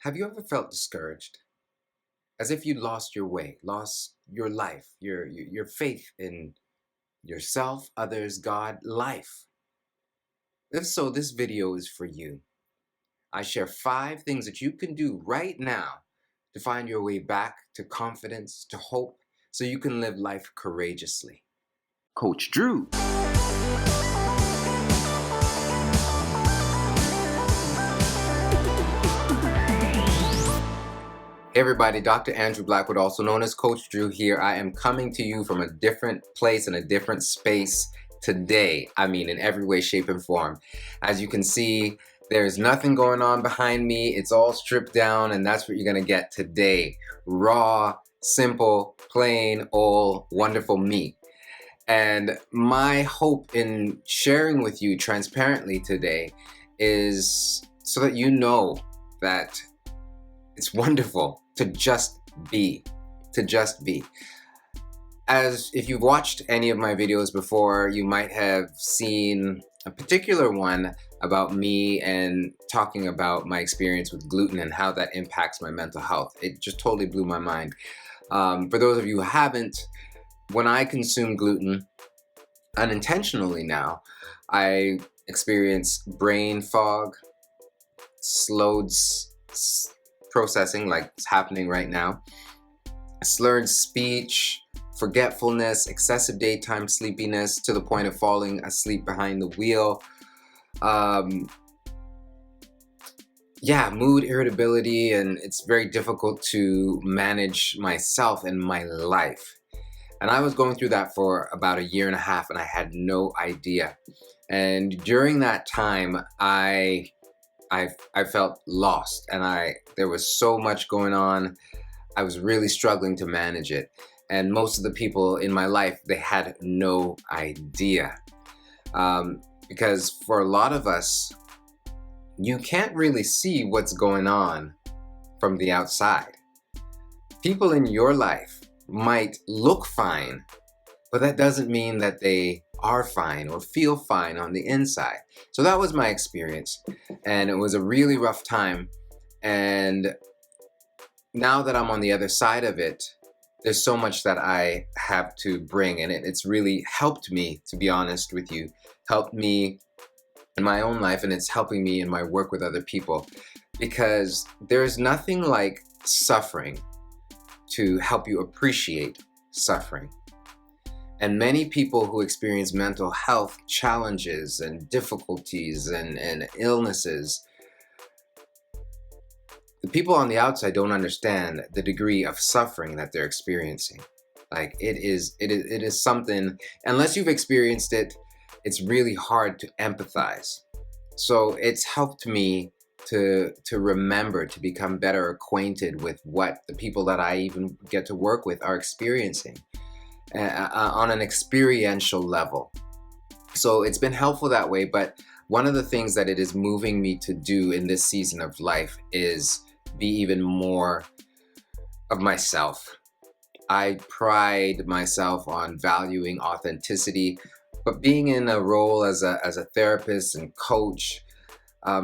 Have you ever felt discouraged? As if you lost your way, lost your life, your faith in yourself, others, God, life? If so, this video is for you. I share 5 things that you can do right now to find your way back to confidence, to hope, so you can live life courageously. Coach Drew. Hey everybody, Dr. Andrew Blackwood, also known as Coach Drew here. I am coming to you from a different place and a different space today. I mean, in every way, shape, and form. As you can see, there's nothing going on behind me. It's all stripped down, and that's what you're gonna get today. Raw, simple, plain, old, wonderful me. And my hope in sharing with you transparently today is so that you know that it's wonderful to just be, As if you've watched any of my videos before, you might have seen a particular one about me and talking about my experience with gluten and how that impacts my mental health. It just totally blew my mind. For those of you who haven't, when I consume gluten unintentionally now, I experience brain fog, slowed processing like it's happening right now, slurred speech, forgetfulness, excessive daytime sleepiness to the point of falling asleep behind the wheel, mood irritability, and it's very difficult to manage myself and my life. And I was going through that for about 1.5 years, and I had no idea. And during that time, I felt lost, and there was so much going on. I was really struggling to manage it. And most of the people in my life, they had no idea. Because for a lot of us, you can't really see what's going on from the outside. People in your life might look fine, but that doesn't mean that they are fine or feel fine on the inside. So that was my experience, and it was a really rough time. And now that I'm on the other side of it, there's so much that I have to bring, and it's really helped me, to be honest with you, helped me in my own life, and it's helping me in my work with other people, because there's nothing like suffering to help you appreciate suffering. And many people who experience mental health challenges and difficulties and illnesses, the people on the outside don't understand the degree of suffering that they're experiencing. Like it is something, unless you've experienced it, it's really hard to empathize. So it's helped me to remember, to become better acquainted with what the people that I even get to work with are experiencing on an experiential level. So it's been helpful that way, but one of the things that it is moving me to do in this season of life is be even more of myself. I pride myself on valuing authenticity, but being in a role as a therapist and coach,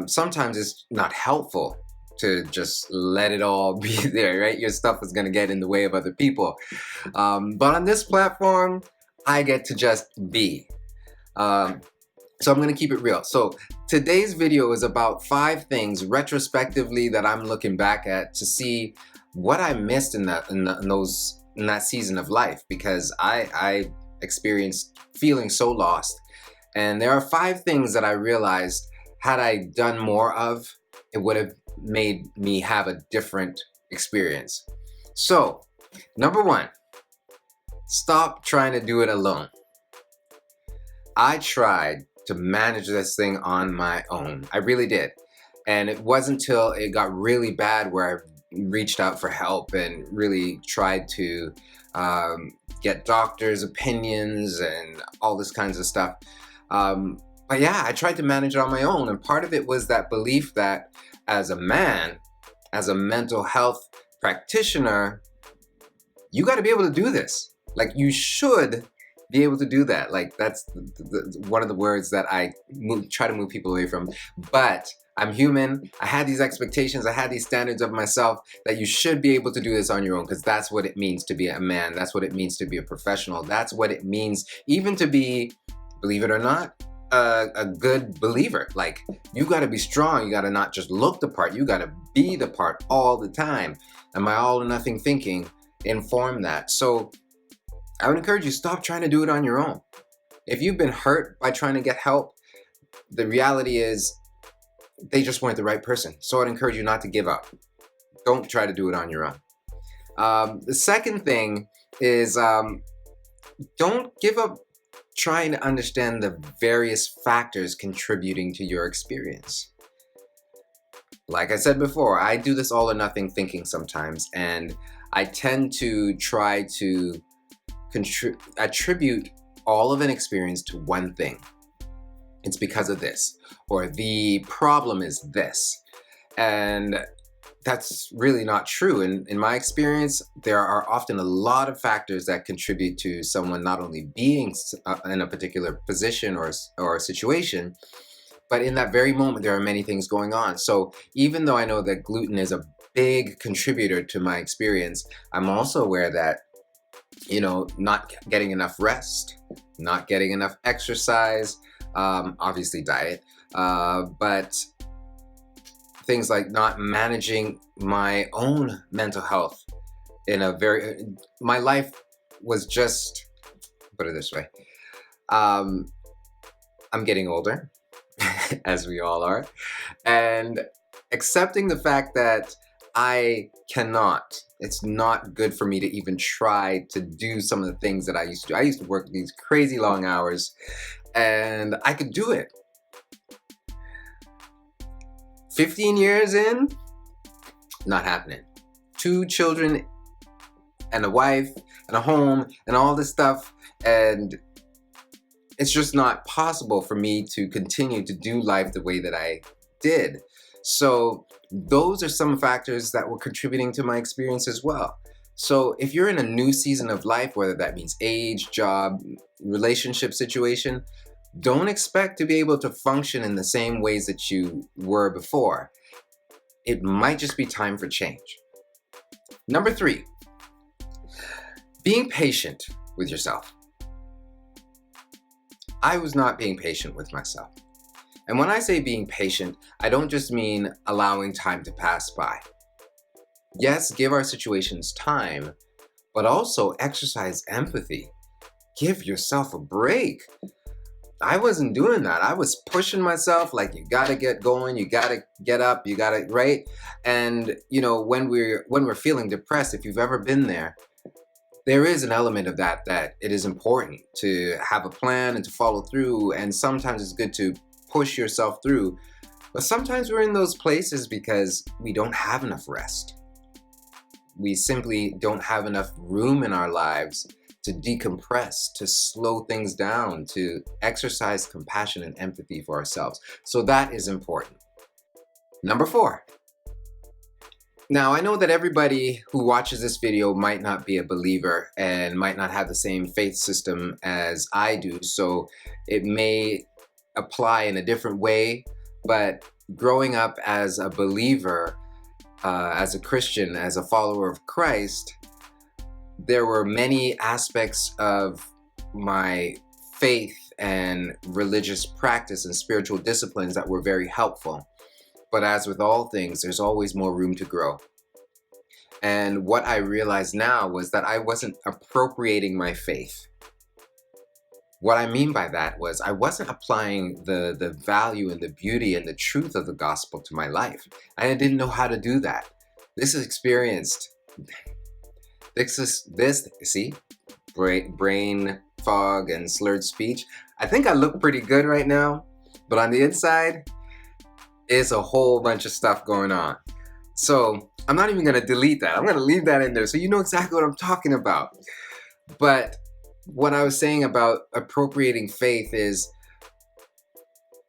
sometimes it's not helpful to just let it all be there, right? Your stuff is gonna get in the way of other people. But on this platform, I get to just be. So I'm gonna keep it real. So today's video is about 5 things retrospectively that I'm looking back at to see what I missed in that season of life, because I experienced feeling so lost. And there are 5 things that I realized had I done more of, it would have made me have a different experience. So, number 1, stop trying to do it alone. I tried to manage this thing on my own. I really did. And it wasn't until it got really bad where I reached out for help and really tried to get doctors' opinions and all this kinds of stuff. But yeah, I tried to manage it on my own. And part of it was that belief that as a man, as a mental health practitioner, you got to be able to do this. Like, you should be able to do that. Like, that's one of the words that I try to move people away from. But I'm human. I had these expectations. I had these standards of myself that you should be able to do this on your own, because that's what it means to be a man. That's what it means to be a professional. That's what it means even to be, believe it or not, a good believer. Like, you got to be strong. You got to not just look the part. You got to be the part all the time. And my all or nothing thinking inform that. So I would encourage you, stop trying to do it on your own. If you've been hurt by trying to get help, the reality is they just weren't the right person. So I'd encourage you not to give up. Don't try to do it on your own. The second thing is don't give up trying to understand the various factors contributing to your experience. Like I said before, I do this all or nothing thinking sometimes, and I tend to try to attribute all of an experience to one thing. It's because of this, or the problem is this. And that's really not true. In my experience, there are often a lot of factors that contribute to someone not only being in a particular position or a situation, but in that very moment, there are many things going on. So even though I know that gluten is a big contributor to my experience, I'm also aware that, not getting enough rest, not getting enough exercise, obviously diet, but things like not managing my own mental health my life was just, put it this way, I'm getting older, as we all are, and accepting the fact that it's not good for me to even try to do some of the things that I used to do. I used to work these crazy long hours, and I could do it. 15 years in, not happening. 2 children and a wife and a home and all this stuff, and it's just not possible for me to continue to do life the way that I did. So those are some factors that were contributing to my experience as well. So if you're in a new season of life, whether that means age, job, relationship situation, don't expect to be able to function in the same ways that you were before. It might just be time for change. Number 3, being patient with yourself. I was not being patient with myself. And when I say being patient, I don't just mean allowing time to pass by. Yes, give our situations time, but also exercise empathy. Give yourself a break. I wasn't doing that. I was pushing myself like, you gotta get going, you gotta get up, you gotta, right? And when we're feeling depressed, if you've ever been there is an element of that it is important to have a plan and to follow through. And sometimes it's good to push yourself through. But sometimes we're in those places because we don't have enough rest. We simply don't have enough room in our lives to decompress, to slow things down, to exercise compassion and empathy for ourselves. So that is important. Number 4. Now, I know that everybody who watches this video might not be a believer and might not have the same faith system as I do, so it may apply in a different way. But growing up as a believer, as a Christian, as a follower of Christ, there were many aspects of my faith and religious practice and spiritual disciplines that were very helpful. But as with all things, there's always more room to grow. And what I realized now was that I wasn't appropriating my faith. What I mean by that was I wasn't applying the value and the beauty and the truth of the gospel to my life. I didn't know how to do that. This brain fog and slurred speech. I think I look pretty good right now, but on the inside, it's a whole bunch of stuff going on. So I'm not even gonna delete that. I'm gonna leave that in there so you know exactly what I'm talking about. But what I was saying about appropriating faith is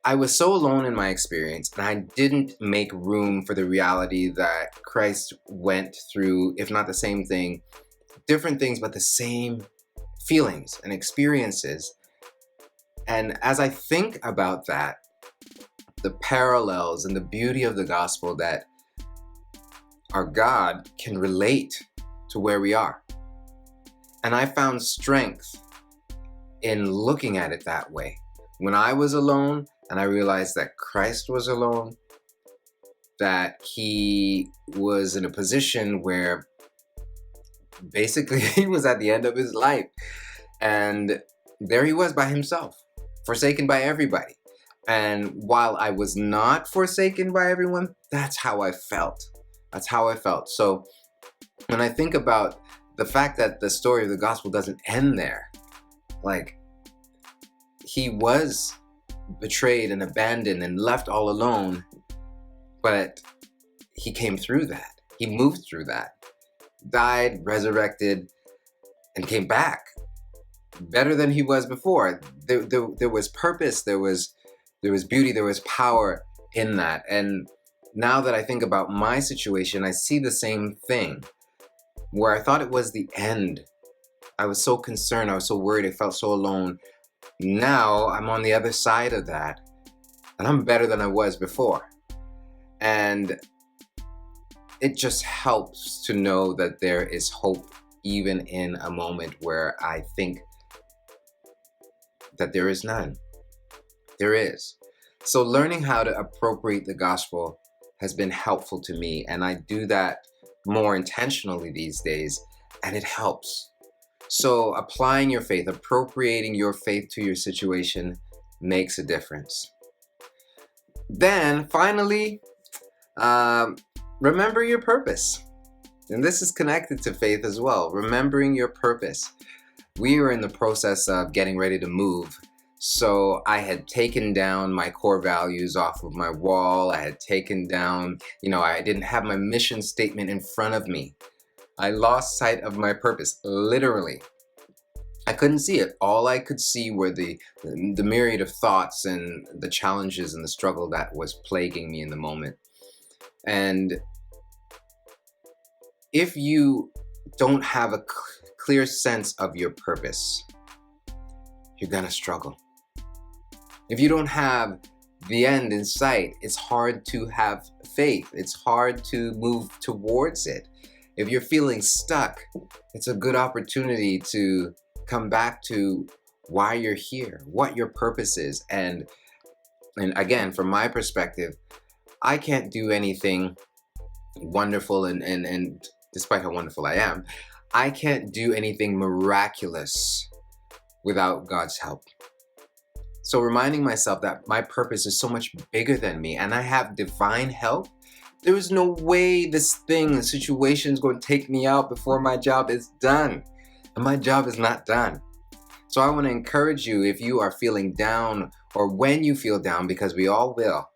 I was so alone in my experience, and I didn't make room for the reality that Christ went through, if not the same thing, different things, but the same feelings and experiences. And as I think about that, the parallels and the beauty of the gospel that our God can relate to where we are. And I found strength in looking at it that way. When I was alone and I realized that Christ was alone, that he was in a position where basically he was at the end of his life. And there he was by himself, forsaken by everybody. And while I was not forsaken by everyone, that's how I felt. That's how I felt. So when I think about the fact that the story of the gospel doesn't end there, like he was betrayed and abandoned and left all alone, but he came through that. He moved through that, died, resurrected, and came back better than he was before. There was purpose, there was beauty, there was power in that. And now that I think about my situation, I see the same thing. Where I thought it was the end, I was so concerned, I was so worried, I felt so alone. Now I'm on the other side of that, and I'm better than I was before. And it just helps to know that there is hope, even in a moment where I think that there is none. There is. So learning how to appropriate the gospel has been helpful to me, and I do that more intentionally these days, and it helps. So applying your faith, appropriating your faith to your situation makes a difference. Then finally, remember your purpose. And this is connected to faith as well. Remembering your purpose. We were in the process of getting ready to move. So I had taken down my core values off of my wall. I had taken down, I didn't have my mission statement in front of me. I lost sight of my purpose, literally. I couldn't see it. All I could see were the myriad of thoughts and the challenges and the struggle that was plaguing me in the moment. And if you don't have a clear sense of your purpose, you're gonna struggle. If you don't have the end in sight, it's hard to have faith. It's hard to move towards it. If you're feeling stuck, it's a good opportunity to come back to why you're here, what your purpose is. And again, from my perspective, I can't do anything wonderful and despite how wonderful I am, I can't do anything miraculous without God's help. So reminding myself that my purpose is so much bigger than me and I have divine help. There is no way the situation is going to take me out before my job is done. And my job is not done. So I want to encourage you, if you are feeling down or when you feel down, because we all will,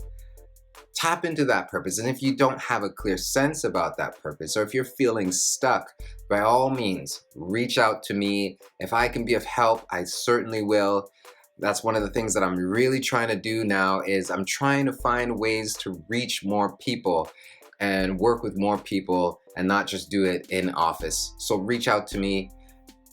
tap into that purpose. And if you don't have a clear sense about that purpose, or if you're feeling stuck, by all means, reach out to me. If I can be of help, I certainly will. That's one of the things that I'm really trying to do now is I'm trying to find ways to reach more people and work with more people and not just do it in office. So reach out to me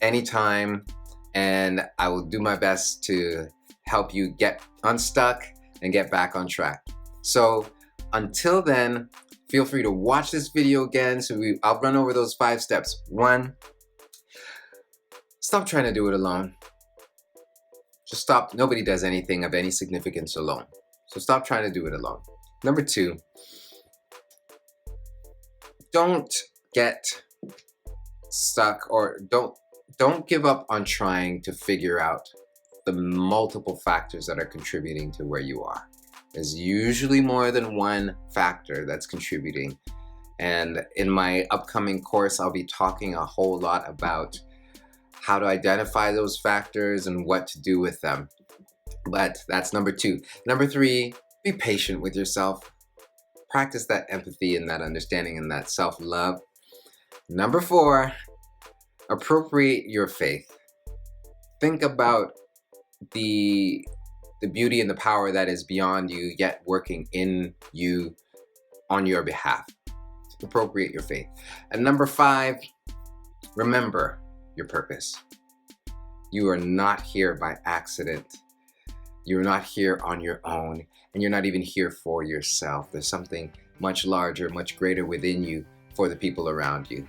anytime and I will do my best to help you get unstuck and get back on track. So until then, feel free to watch this video again. I'll run over those 5 steps. 1, stop trying to do it alone. Just stop. Nobody does anything of any significance alone. So stop trying to do it alone. Number 2, don't get stuck or don't give up on trying to figure out the multiple factors that are contributing to where you are. There's usually more than one factor that's contributing. And in my upcoming course, I'll be talking a whole lot about how to identify those factors and what to do with them. But that's number 2. Number 3, be patient with yourself. Practice that empathy and that understanding and that self-love. Number 4, appropriate your faith. Think about the beauty and the power that is beyond you, yet working in you on your behalf. Appropriate your faith. And number 5, remember your purpose. You are not here by accident. You're not here on your own, and you're not even here for yourself. There's something much larger, much greater within you for the people around you.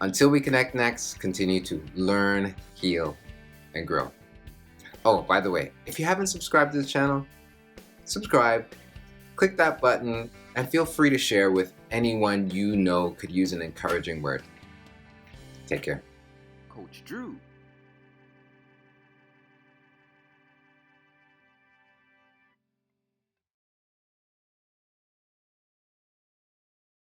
Until we connect next, continue to learn, heal, and grow. Oh, by the way, if you haven't subscribed to the channel, subscribe, click that button, and feel free to share with anyone you know could use an encouraging word. Take care. Coach Drew.